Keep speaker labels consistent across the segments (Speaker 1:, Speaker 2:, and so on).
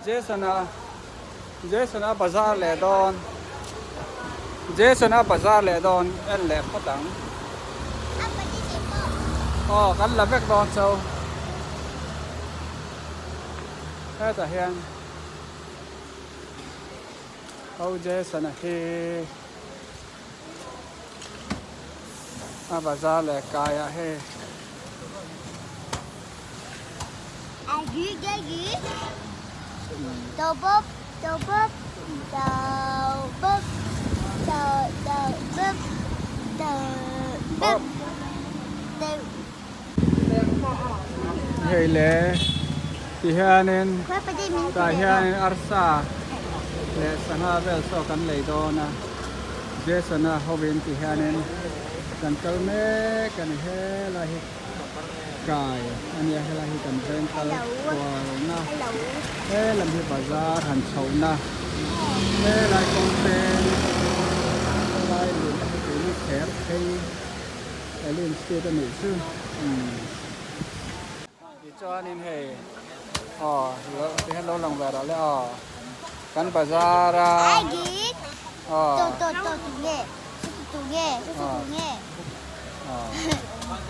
Speaker 1: Jason bazaar le don Jason bazaar le don en le patang kan la vek don so hết ta hiền Jason he bazaar le kaya he
Speaker 2: Ghi đầu bóp đầu bóp đầu bóp đầu bóp đầu bóp
Speaker 1: hey le thì hiền ta hiền arsa le sana vel so kan le do na Jason hovin thì hiền kan kalme kan he la hi kai anh em là hi cần bên tal qua na thế làm gì bazaar hành sầu na thế lại con tên lại liền cái nó khép cây lại liền xe cho nữ sư thì cho nên hệ thì lâu lòng về đó là căn bazaar ra
Speaker 2: tụ nghe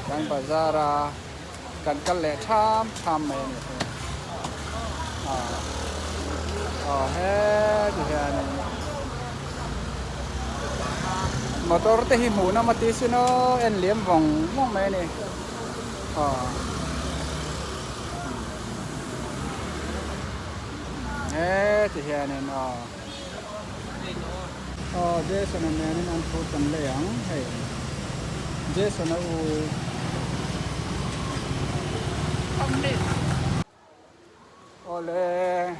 Speaker 1: căn bazaar raกันกันแหละทำเองเฮ้ดิฮะนี่มอเตอร์เตหิมูนะมาติสิโนเอ็นเลี้ยมวงม่วงไหมนี่เฮ้ดิฮะนี่เจสันแมนนี่มันพูดกันเลยอ่ะเฮ้เจสันOleh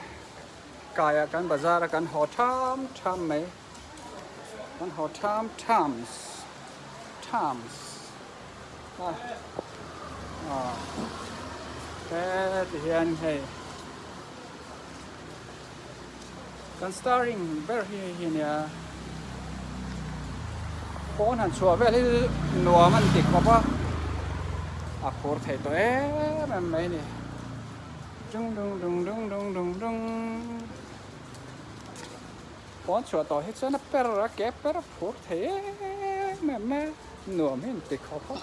Speaker 1: kaya kan bazaar kan hotamไหมkan hotam tamsแต่ที่เห็นให้กัน starring แบบที่เนี่ยโค้งหันชัวแบบที่หนัวมันติดเพราะว่าโคตรไทยตัวมันไม่เนี่ยdung con chuột to hết trơn per ra kẹp per phốt thế mẹ nửa mình tịch khó phốt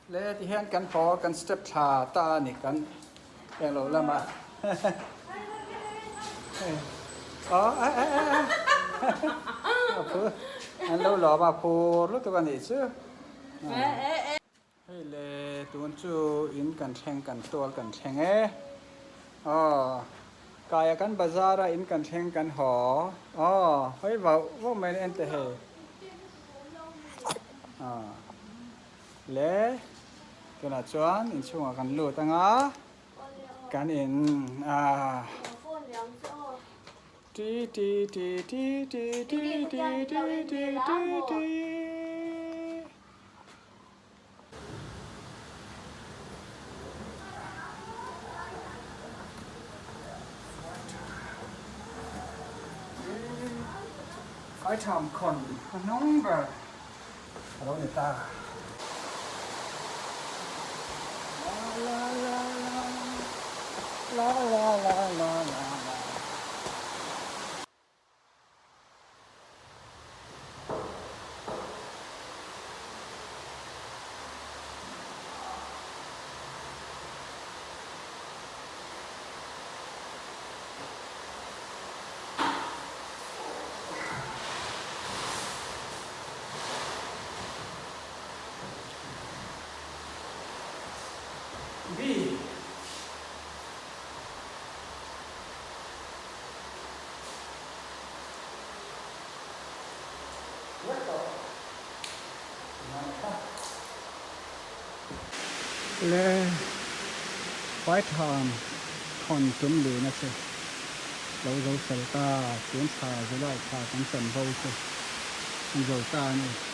Speaker 1: lẽ thì hiện căn phó căn step thà ta này căn cái lỗ là mà anh lâu lọ mà phô lúc tôi còn gì chứ hey le tuần chu in kan theng kan tol kan theng kaya kan bazaar ra in kan theng kan ho hoi vào wo men en te he le kana chuan in chunga kan lu tanga kan in ti ti ti ti ti ti ti ti ti Iทำคนน้องแบบเราเนี่ยตาลาลาลาลาลาB le phải tham con tấm lưới nó sẽ lâu lâu xảy ta tiến xà rồi lại xà cũng sần vô chứ rồi ta này